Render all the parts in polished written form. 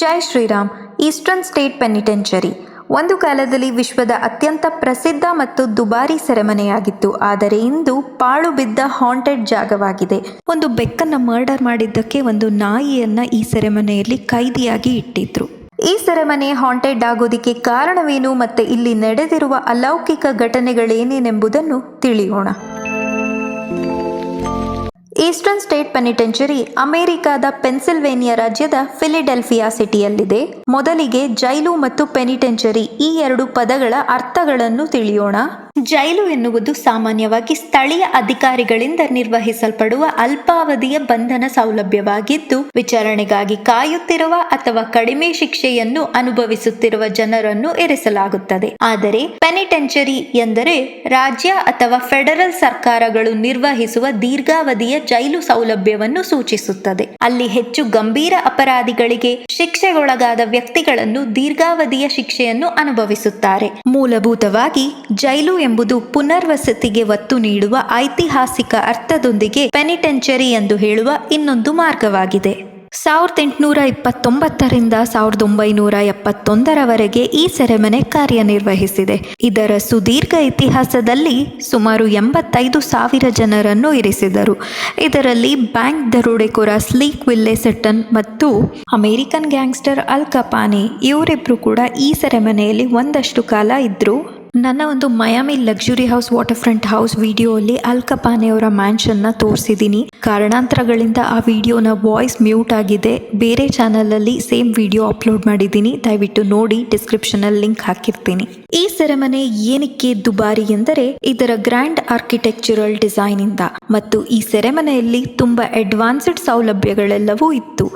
ಜೈ Shriram. Eastern state ಪೆನಿಟೆನ್ಚರಿ ಒಂದು ಕಾಲದಲ್ಲಿ ವಿಶ್ವದ ಅತ್ಯಂತ ಪ್ರಸಿದ್ಧ ಮತ್ತು ದುಬಾರಿ ಸೆರೆಮನೆಯಾಗಿತ್ತು. ಆದರೆ ಇಂದು ಪಾಳು ಬಿದ್ದ ಹಾಂಟೆಡ್ ಜಾಗವಾಗಿದೆ. ಒಂದು ಬೆಕ್ಕನ್ನು ಮರ್ಡರ್ ಮಾಡಿದ್ದಕ್ಕೆ ಒಂದು ನಾಯಿಯನ್ನ ಈ ಸೆರೆಮನೆಯಲ್ಲಿ ಕೈದಿಯಾಗಿ ಇಟ್ಟಿದ್ರು. ಈ ಸೆರೆಮನೆ ಹಾಂಟೆಡ್ ಆಗೋದಿಕ್ಕೆ ಕಾರಣವೇನು ಮತ್ತೆ ಇಲ್ಲಿ ನಡೆದಿರುವ ಅಲೌಕಿಕ ಘಟನೆಗಳೇನೇನೆಂಬುದನ್ನು ತಿಳಿಯೋಣ. ಈಸ್ಟರ್ನ್ ಸ್ಟೇಟ್ ಪೆನಿಟೆನ್ಚರಿ ಅಮೆರಿಕಾದ ಪೆನ್ಸಿಲ್ವೇನಿಯಾ ರಾಜ್ಯದ ಫಿಲಿಡೆಲ್ಫಿಯಾ ಸಿಟಿಯಲ್ಲಿದೆ. ಮೊದಲಿಗೆ ಜೈಲು ಮತ್ತು ಪೆನಿಟೆನ್ಚರಿ ಈ ಎರಡು ಪದಗಳ ಅರ್ಥಗಳನ್ನು ತಿಳಿಯೋಣ. ಜೈಲು ಎನ್ನುವುದು ಸಾಮಾನ್ಯವಾಗಿ ಸ್ಥಳೀಯ ಅಧಿಕಾರಿಗಳಿಂದ ನಿರ್ವಹಿಸಲ್ಪಡುವ ಅಲ್ಪಾವಧಿಯ ಬಂಧನ ಸೌಲಭ್ಯವಾಗಿದ್ದು, ವಿಚಾರಣೆಗಾಗಿ ಕಾಯುತ್ತಿರುವ ಅಥವಾ ಕಡಿಮೆ ಶಿಕ್ಷೆಯನ್ನು ಅನುಭವಿಸುತ್ತಿರುವ ಜನರನ್ನು ಇರಿಸಲಾಗುತ್ತದೆ. ಆದರೆ ಪೆನಿಟೆನ್ಚರಿ ಎಂದರೆ ರಾಜ್ಯ ಅಥವಾ ಫೆಡರಲ್ ಸರ್ಕಾರಗಳು ನಿರ್ವಹಿಸುವ ದೀರ್ಘಾವಧಿಯ ಜೈಲು ಸೌಲಭ್ಯವನ್ನು ಸೂಚಿಸುತ್ತದೆ. ಅಲ್ಲಿ ಹೆಚ್ಚು ಗಂಭೀರ ಅಪರಾಧಿಗಳಿಗೆ ಶಿಕ್ಷೆಗೊಳಗಾದ ವ್ಯಕ್ತಿಗಳನ್ನು ದೀರ್ಘಾವಧಿಯ ಶಿಕ್ಷೆಯನ್ನು ಅನುಭವಿಸುತ್ತಾರೆ. ಮೂಲಭೂತವಾಗಿ ಜೈಲು ಎಂಬುದು ಪುನರ್ವಸತಿಗೆ ಒತ್ತು ನೀಡುವ ಐತಿಹಾಸಿಕ ಅರ್ಥದೊಂದಿಗೆ ಪೆನಿಟೆನ್ಚರಿ ಎಂದು ಹೇಳುವ ಇನ್ನೊಂದು ಮಾರ್ಗವಾಗಿದೆ. 1829ರಿಂದ 1971ರವರೆಗೆ ಈ ಸೆರೆಮನೆ ಕಾರ್ಯನಿರ್ವಹಿಸಿದೆ. ಇದರ ಸುದೀರ್ಘ ಇತಿಹಾಸದಲ್ಲಿ ಸುಮಾರು 85,000 ಜನರನ್ನು ಇರಿಸಿದರು. ಇದರಲ್ಲಿ ಬ್ಯಾಂಕ್ ದರೋಡೆಕೋರ ಸ್ಲೀಕ್ ವಿಲ್ಲೆಸೆಟನ್ ಮತ್ತು ಅಮೆರಿಕನ್ ಗ್ಯಾಂಗ್ಸ್ಟರ್ ಅಲ್ ಕಪಾನೆ ಇವರಿಬ್ರು ಕೂಡ ಈ ಸೆರೆಮನೆಯಲ್ಲಿ ಒಂದಷ್ಟು ಕಾಲ ಇದ್ರು. ನನ್ನ ಒಂದು Miami luxury house waterfront house ವಿಡಿಯೋಲ್ಲಿ ಅಲ್ ಕಪಾನೆ ಅವರ ಮ್ಯಾನ್ಷನ್ನ ತೋರಿಸಿದ್ದೀನಿ. ಕಾರಣಾಂತರಗಳಿಂದ ಆ ವಿಡಿಯೋನ ವಾಯ್ಸ್ ಮ್ಯೂಟ್ ಆಗಿದೆ. ಬೇರೆ ಚಾನಲಲ್ಲಿ ಸೇಮ್ ವಿಡಿಯೋ ಅಪ್ಲೋಡ್ ಮಾಡಿದ್ದೀನಿ, ದಯವಿಟ್ಟು ನೋಡಿ. ಡಿಸ್ಕ್ರಿಪ್ಷನಲ್ಲಿ ಲಿಂಕ್ ಹಾಕಿರ್ತೀನಿ. ಈ ಸೆರೆಮನೆ ಏನಕ್ಕೆ ದುಬಾರಿ ಎಂದರೆ ಇದರ ಗ್ರ್ಯಾಂಡ್ ಆರ್ಕಿಟೆಕ್ಚರಲ್ ಡಿಸೈನ್ ಇಂದ, ಮತ್ತು ಈ ಸೆರೆಮನೆಯಲ್ಲಿ ತುಂಬಾ ಅಡ್ವಾನ್ಸ್ಡ್ ಸೌಲಭ್ಯಗಳೆಲ್ಲವೂ ಇತ್ತು.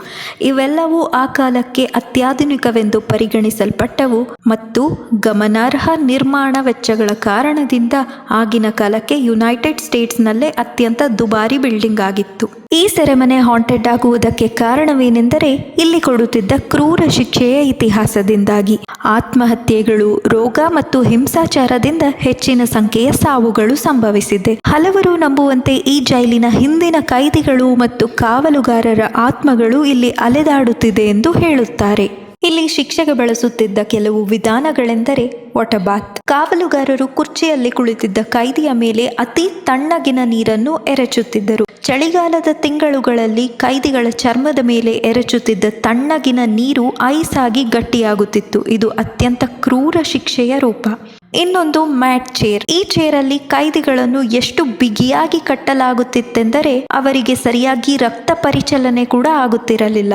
ಇವೆಲ್ಲವೂ ಆ ಕಾಲಕ್ಕೆ ಅತ್ಯಾಧುನಿಕವೆಂದು ಪರಿಗಣಿಸಲ್ಪಟ್ಟವು ಮತ್ತು ಗಮನಾರ್ಹ ನಿರ್ಮಾಣ ವೆಚ್ಚಗಳ ಕಾರಣದಿಂದ ಆಗಿನ ಕಾಲಕ್ಕೆ ಯುನೈಟೆಡ್ ಸ್ಟೇಟ್ಸ್ನಲ್ಲೇ ಅತ್ಯಂತ ದುಬಾರಿ ಬಿಲ್ಡಿಂಗ್ ಆಗಿತ್ತು. ಈ ಸೆರೆಮನೆ ಹಾಂಟೆಡ್ ಆಗುವುದಕ್ಕೆ ಕಾರಣವೇನೆಂದರೆ ಇಲ್ಲಿ ಕೊಡುತ್ತಿದ್ದ ಕ್ರೂರ ಶಿಕ್ಷೆಯ ಇತಿಹಾಸದಿಂದಾಗಿ. ಆತ್ಮಹತ್ಯೆಗಳು, ರೋಗ ಮತ್ತು ಹಿಂಸಾಚಾರದಿಂದ ಹೆಚ್ಚಿನ ಸಂಖ್ಯೆಯ ಸಾವುಗಳು ಸಂಭವಿಸಿದೆ. ಹಲವರು ನಂಬುವಂತೆ ಈ ಜೈಲಿನ ಹಿಂದಿನ ಕೈದಿಗಳು ಮತ್ತು ಕಾವಲುಗಾರರ ಆತ್ಮಗಳು ಇಲ್ಲಿ ಅಲೆದಾಡುತ್ತಿದೆ ಎಂದು ಹೇಳುತ್ತಾರೆ. ಇಲ್ಲಿ ಶಿಕ್ಷೆಗೆ ಬಳಸುತ್ತಿದ್ದ ಕೆಲವು ವಿಧಾನಗಳೆಂದರೆ ವಾಟರ್ಬಾತ್. ಕಾವಲುಗಾರರು ಕುರ್ಚಿಯಲ್ಲಿ ಕುಳಿತಿದ್ದ ಕೈದಿಯ ಮೇಲೆ ಅತಿ ತಣ್ಣಗಿನ ನೀರನ್ನು ಎರಚುತ್ತಿದ್ದರು. ಚಳಿಗಾಲದ ತಿಂಗಳುಗಳಲ್ಲಿ ಕೈದಿಗಳ ಚರ್ಮದ ಮೇಲೆ ಎರಚುತ್ತಿದ್ದ ತಣ್ಣಗಿನ ನೀರು ಐಸ್ ಆಗಿ ಗಟ್ಟಿಯಾಗುತ್ತಿತ್ತು. ಇದು ಅತ್ಯಂತ ಕ್ರೂರ ಶಿಕ್ಷೆಯ ರೂಪ. ಇನ್ನೊಂದು ಮ್ಯಾಟ್ ಚೇರ್. ಈ ಚೇರಲ್ಲಿ ಕೈದಿಗಳನ್ನು ಎಷ್ಟು ಬಿಗಿಯಾಗಿ ಕಟ್ಟಲಾಗುತ್ತಿತ್ತೆಂದರೆ ಅವರಿಗೆ ಸರಿಯಾಗಿ ರಕ್ತ ಪರಿಚಲನೆ ಕೂಡ ಆಗುತ್ತಿರಲಿಲ್ಲ.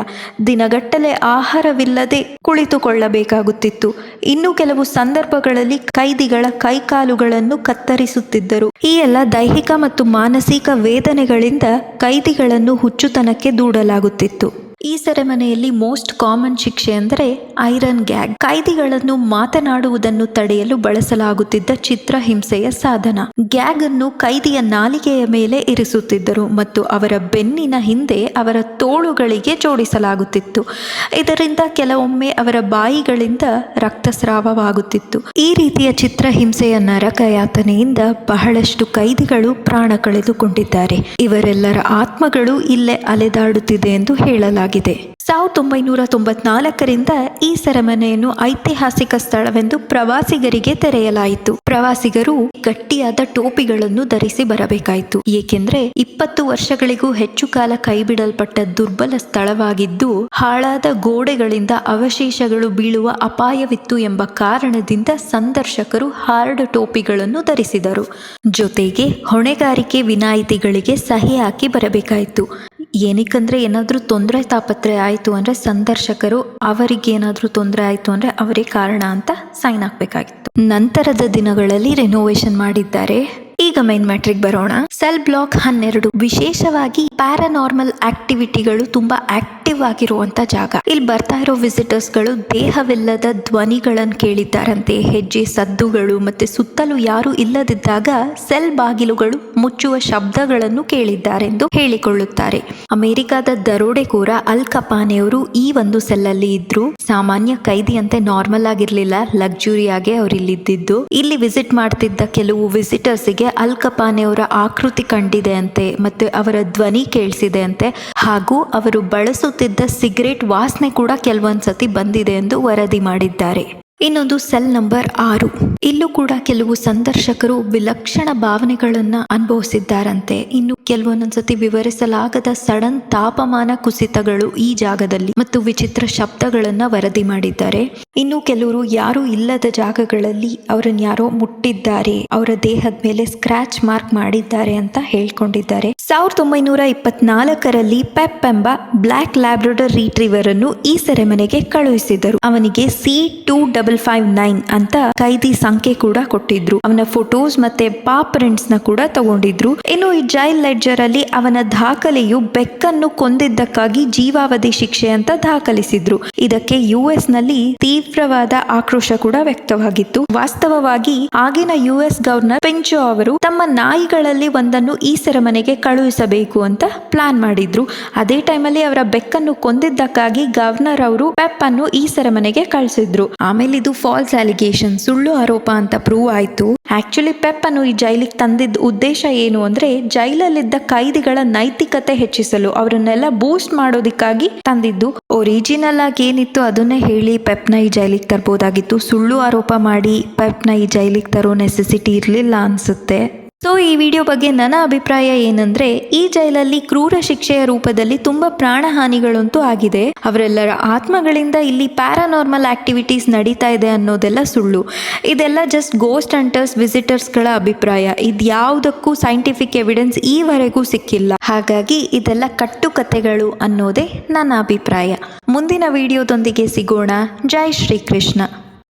ದಿನಗಟ್ಟಲೆ ಆಹಾರವಿಲ್ಲದೆ ಕುಳಿತುಕೊಳ್ಳಬೇಕಾಗುತ್ತಿತ್ತು. ಇನ್ನು ಕೆಲವು ಸಂದರ್ಭಗಳಲ್ಲಿ ಕೈದಿಗಳ ಕೈಕಾಲುಗಳನ್ನು ಕತ್ತರಿಸುತ್ತಿದ್ದರು. ಈ ಎಲ್ಲ ದೈಹಿಕ ಮತ್ತು ಮಾನಸಿಕ ವೇದನೆಗಳಿಂದ ಕೈದಿಗಳನ್ನು ಹುಚ್ಚುತನಕ್ಕೆ ದೂಡಲಾಗುತ್ತಿತ್ತು. ಈ ಸೆರೆಮನೆಯಲ್ಲಿ ಮೋಸ್ಟ್ ಕಾಮನ್ ಶಿಕ್ಷೆ ಅಂದರೆ ಐರನ್ ಗ್ಯಾಗ್. ಕೈದಿಗಳನ್ನು ಮಾತನಾಡುವುದನ್ನು ತಡೆಯಲು ಬಳಸಲಾಗುತ್ತಿದ್ದ ಚಿತ್ರಹಿಂಸೆಯ ಸಾಧನ. ಗ್ಯಾಗ್ ಅನ್ನು ಕೈದಿಯ ನಾಲಿಗೆಯ ಮೇಲೆ ಇರಿಸುತ್ತಿದ್ದರು ಮತ್ತು ಅವರ ಬೆನ್ನಿನ ಹಿಂದೆ ಅವರ ತೋಳುಗಳಿಗೆ ಜೋಡಿಸಲಾಗುತ್ತಿತ್ತು. ಇದರಿಂದ ಕೆಲವೊಮ್ಮೆ ಅವರ ಬಾಯಿಗಳಿಂದ ರಕ್ತಸ್ರಾವವಾಗುತ್ತಿತ್ತು. ಈ ರೀತಿಯ ಚಿತ್ರಹಿಂಸೆಯ ನರಕಯಾತನೆಯಿಂದ ಬಹಳಷ್ಟು ಕೈದಿಗಳು ಪ್ರಾಣ ಕಳೆದುಕೊಂಡಿದ್ದಾರೆ. ಇವರೆಲ್ಲರ ಆತ್ಮಗಳು ಇಲ್ಲೇ ಅಲೆದಾಡುತ್ತಿದೆ ಎಂದು ಹೇಳಲಾಗಿದೆ. 1994ರಿಂದ ಈ ಸೆರೆಮನೆಯನ್ನು ಐತಿಹಾಸಿಕ ಸ್ಥಳವೆಂದು ಪ್ರವಾಸಿಗರಿಗೆ ತೆರೆಯಲಾಯಿತು. ಪ್ರವಾಸಿಗರು ಗಟ್ಟಿಯಾದ ಟೋಪಿಗಳನ್ನು ಧರಿಸಿ ಬರಬೇಕಾಯಿತು, ಏಕೆಂದರೆ 20 ವರ್ಷಗಳಿಗೂ ಹೆಚ್ಚು ಕಾಲ ಕೈಬಿಡಲ್ಪಟ್ಟ ದುರ್ಬಲ ಸ್ಥಳವಾಗಿದ್ದು ಹಾಳಾದ ಗೋಡೆಗಳಿಂದ ಅವಶೇಷಗಳು ಬೀಳುವ ಅಪಾಯವಿತ್ತು ಎಂಬ ಕಾರಣದಿಂದ ಸಂದರ್ಶಕರು ಹಾರ್ಡ್ ಟೋಪಿಗಳನ್ನು ಧರಿಸಿದರು. ಜೊತೆಗೆ ಹೊಣೆಗಾರಿಕೆ ವಿನಾಯಿತಿಗಳಿಗೆ ಸಹಿ ಹಾಕಿ ಬರಬೇಕಾಯಿತು. ಏನಕ್ಕಂದ್ರೆ ಏನಾದರೂ ತೊಂದರೆ ತಾಪತ್ರೆ ಆಯಿತು ಅಂದರೆ ಸಂದರ್ಶಕರು ಅವರಿಗೇನಾದರೂ ತೊಂದರೆ ಆಯಿತು ಅಂದರೆ ಅವರೇ ಕಾರಣ ಅಂತ ಸೈನ್ ಹಾಕಬೇಕಾಗಿತ್ತು. ನಂತರದ ದಿನಗಳಲ್ಲಿ ರೆನೋವೇಷನ್ ಮಾಡಿದ್ದಾರೆ. ಈಗ ಮೈನ್ ಮ್ಯಾಟ್ರಿಗೆ ಬರೋಣ. ಸೆಲ್ ಬ್ಲಾಕ್ 12 ವಿಶೇಷವಾಗಿ ಪ್ಯಾರಾನಾರ್ಮಲ್ ಆಕ್ಟಿವಿಟಿಗಳು ತುಂಬಾ ಆಕ್ಟಿವ್ ಆಗಿರುವಂತ ಜಾಗ. ಇಲ್ಲಿ ಬರ್ತಾ ಇರೋ ವಿಸಿಟರ್ಸ್ಗಳು ದೇಹವಿಲ್ಲದ ಧ್ವನಿಗಳನ್ನು ಕೇಳಿದ್ದಾರಂತೆ. ಹೆಜ್ಜೆ ಸದ್ದುಗಳು ಮತ್ತೆ ಸುತ್ತಲೂ ಯಾರು ಇಲ್ಲದಿದ್ದಾಗ ಸೆಲ್ ಬಾಗಿಲುಗಳು ಮುಚ್ಚುವ ಶಬ್ದಗಳನ್ನು ಕೇಳಿದ್ದಾರೆಂದು ಹೇಳಿಕೊಳ್ಳುತ್ತಾರೆ. ಅಮೆರಿಕದ ದರೋಡೆಕೋರ ಅಲ್ ಕಪಾನೆಯವರು ಈ ಒಂದು ಸೆಲ್ಲಲ್ಲಿ ಇದ್ರು. ಸಾಮಾನ್ಯ ಕೈದಿಯಂತೆ ನಾರ್ಮಲ್ ಆಗಿರ್ಲಿಲ್ಲ, ಲಕ್ಸುರಿಯಾಗೆ ಅವರು ಇಲ್ಲಿದ್ದು. ಇಲ್ಲಿ ವಿಸಿಟ್ ಮಾಡ್ತಿದ್ದ ಕೆಲವು ವಿಸಿಟರ್ಸ್ಗೆ ಅಲ್ ಅಲ್ ಕಪಾನೆ ಅವರ ಆಕೃತಿ ಕಂಡಿದೆ ಅಂತೆ ಮತ್ತು ಅವರ ಧ್ವನಿ ಕೇಳಿಸಿದೆ ಅಂತೆ, ಹಾಗೂ ಅವರು ಬಳಸುತ್ತಿದ್ದ ಸಿಗರೇಟ್ ವಾಸನೆ ಕೂಡ ಕೆಲವೊಂದ್ಸತಿ ಬಂದಿದೆ ಎಂದು ವರದಿ ಮಾಡಿದ್ದಾರೆ. ಇನ್ನೊಂದು ಸೆಲ್ ನಂಬರ್ 6. ಇಲ್ಲೂ ಕೂಡ ಕೆಲವು ಸಂದರ್ಶಕರು ವಿಲಕ್ಷಣ ಭಾವನೆಗಳನ್ನ ಅನುಭವಿಸಿದ್ದಾರಂತೆ. ಇನ್ನು ಕೆಲವೊಂದೊಂದ್ಸತಿ ವಿವರಿಸಲಾಗದ ಸಡನ್ ತಾಪಮಾನ ಕುಸಿತಗಳು ಈ ಜಾಗದಲ್ಲಿ ಮತ್ತು ವಿಚಿತ್ರ ಶಬ್ದಗಳನ್ನ ವರದಿ ಮಾಡಿದ್ದಾರೆ. ಇನ್ನು ಕೆಲವರು ಯಾರು ಇಲ್ಲದ ಜಾಗಗಳಲ್ಲಿ ಅವರನ್ನ ಯಾರೋ ಮುಟ್ಟಿದ್ದಾರೆ, ಅವರ ದೇಹದ ಮೇಲೆ ಸ್ಕ್ರಾಚ್ ಮಾರ್ಕ್ ಮಾಡಿದ್ದಾರೆ ಅಂತ ಹೇಳ್ಕೊಂಡಿದ್ದಾರೆ. 1924ರಲ್ಲಿ ಪೆಪ್ ಎಂಬ ಬ್ಲ್ಯಾಕ್ ಲ್ಯಾಬ್ರಡಾರ್ ರಿಟ್ರೀವರ್ ಅನ್ನು ಈ ಸೆರೆಮನೆಗೆ ಕಳುಹಿಸಿದರು. ಅವನಿಗೆ C2559 ಅಂತ ಕೈದಿ ಸಂಖ್ಯೆ ಕೂಡ ಕೊಟ್ಟಿದ್ರು. ಅವನ ಫೋಟೋಸ್ ಮತ್ತೆ ಪ್ರಿಂಟ್ಸ್ ನ ಕೂಡ ತಗೊಂಡಿದ್ರು. ಇನ್ನು ಈ ಜೈಲ್ ಲೆಡ್ಜರ್ ಅಲ್ಲಿ ಅವನ ದಾಖಲೆಯು ಬೆಕ್ಕನ್ನು ಕೊಂದಿದ್ದಕ್ಕಾಗಿ ಜೀವಾವಧಿ ಶಿಕ್ಷೆ ಅಂತ ದಾಖಲಿಸಿದ್ರು. ಇದಕ್ಕೆ US ನಲ್ಲಿ ತೀವ್ರವಾದ ಆಕ್ರೋಶ ಕೂಡ ವ್ಯಕ್ತವಾಗಿತ್ತು. ವಾಸ್ತವವಾಗಿ ಆಗಿನ US ಗವರ್ನರ್ ಪಿಂಚೋ ಅವರು ತಮ್ಮ ನಾಯಿಗಳಲ್ಲಿ ಒಂದನ್ನು ಈ ಸೆರೆಮನೆಗೆ ಕಳುಹಿಸಬೇಕು ಅಂತ ಪ್ಲಾನ್ ಮಾಡಿದ್ರು. ಅದೇ ಟೈಮಲ್ಲಿ ಅವರ ಬೆಕ್ಕನ್ನು ಕೊಂದಿದ್ದಕ್ಕಾಗಿ ಗವರ್ನರ್ ಅವರು ಪೆಪ್ ಅನ್ನು ಈ ಸೆರೆಮನೆಗೆ ಕಳಿಸಿದ್ರು. ಆಮೇಲೆ ಇದು ಫಾಲ್ಸ್ ಅಲಿಗೇಷನ್, ಸುಳ್ಳು ಆರೋಪ ಅಂತ ಪ್ರೂವ್ ಆಯ್ತು. ಆಕ್ಚುಲಿ ಪೆಪ್ ಅನ್ನು ಈ ಜೈಲಿಗೆ ತಂದಿದ್ದ ಉದ್ದೇಶ ಏನು ಅಂದ್ರೆ ಜೈಲಲ್ಲಿದ್ದ ಕೈದಿಗಳ ನೈತಿಕತೆ ಹೆಚ್ಚಿಸಲು, ಅವರನ್ನೆಲ್ಲ ಬೂಸ್ಟ್ ಮಾಡೋದಿಕ್ಕಾಗಿ ತಂದಿದ್ದು. ಒರಿಜಿನಲ್ ಆಗಿ ಏನಿತ್ತು ಅದನ್ನೇ ಹೇಳಿ ಪೆಪ್ನ ಈ ಜೈಲಿಗೆ ತರಬಹುದಾಗಿತ್ತು. ಸುಳ್ಳು ಆರೋಪ ಮಾಡಿ ಪೆಪ್ನ ಈ ಜೈಲಿಗೆ ತರೋ ನೆಸೆಸಿಟಿ ಇರಲಿಲ್ಲ ಅನ್ಸುತ್ತೆ. ಸೊ ಈ ವಿಡಿಯೋ ಬಗ್ಗೆ ನನ್ನ ಅಭಿಪ್ರಾಯ ಏನಂದ್ರೆ, ಈ ಜೈಲಲ್ಲಿ ಕ್ರೂರ ಶಿಕ್ಷೆಯ ರೂಪದಲ್ಲಿ ತುಂಬಾ ಪ್ರಾಣಹಾನಿಗಳಂತೂ ಆಗಿದೆ. ಅವರೆಲ್ಲರ ಆತ್ಮಗಳಿಂದ ಇಲ್ಲಿ ಪ್ಯಾರಾನಾರ್ಮಲ್ ಆಕ್ಟಿವಿಟೀಸ್ ನಡೀತಾ ಇದೆ ಅನ್ನೋದೆಲ್ಲ ಸುಳ್ಳು. ಇದೆಲ್ಲ ಜಸ್ಟ್ ಗೋಸ್ಟ್ ಹಂಟರ್ಸ್ ವಿಸಿಟರ್ಸ್ಗಳ ಅಭಿಪ್ರಾಯ. ಇದ್ಯಾವುದಕ್ಕೂ ಸೈಂಟಿಫಿಕ್ ಎವಿಡೆನ್ಸ್ ಈವರೆಗೂ ಸಿಕ್ಕಿಲ್ಲ. ಹಾಗಾಗಿ ಇದೆಲ್ಲ ಕಟ್ಟುಕತೆಗಳು ಅನ್ನೋದೇ ನನ್ನ ಅಭಿಪ್ರಾಯ. ಮುಂದಿನ ವಿಡಿಯೋದೊಂದಿಗೆ ಸಿಗೋಣ. ಜೈ ಶ್ರೀಕೃಷ್ಣ.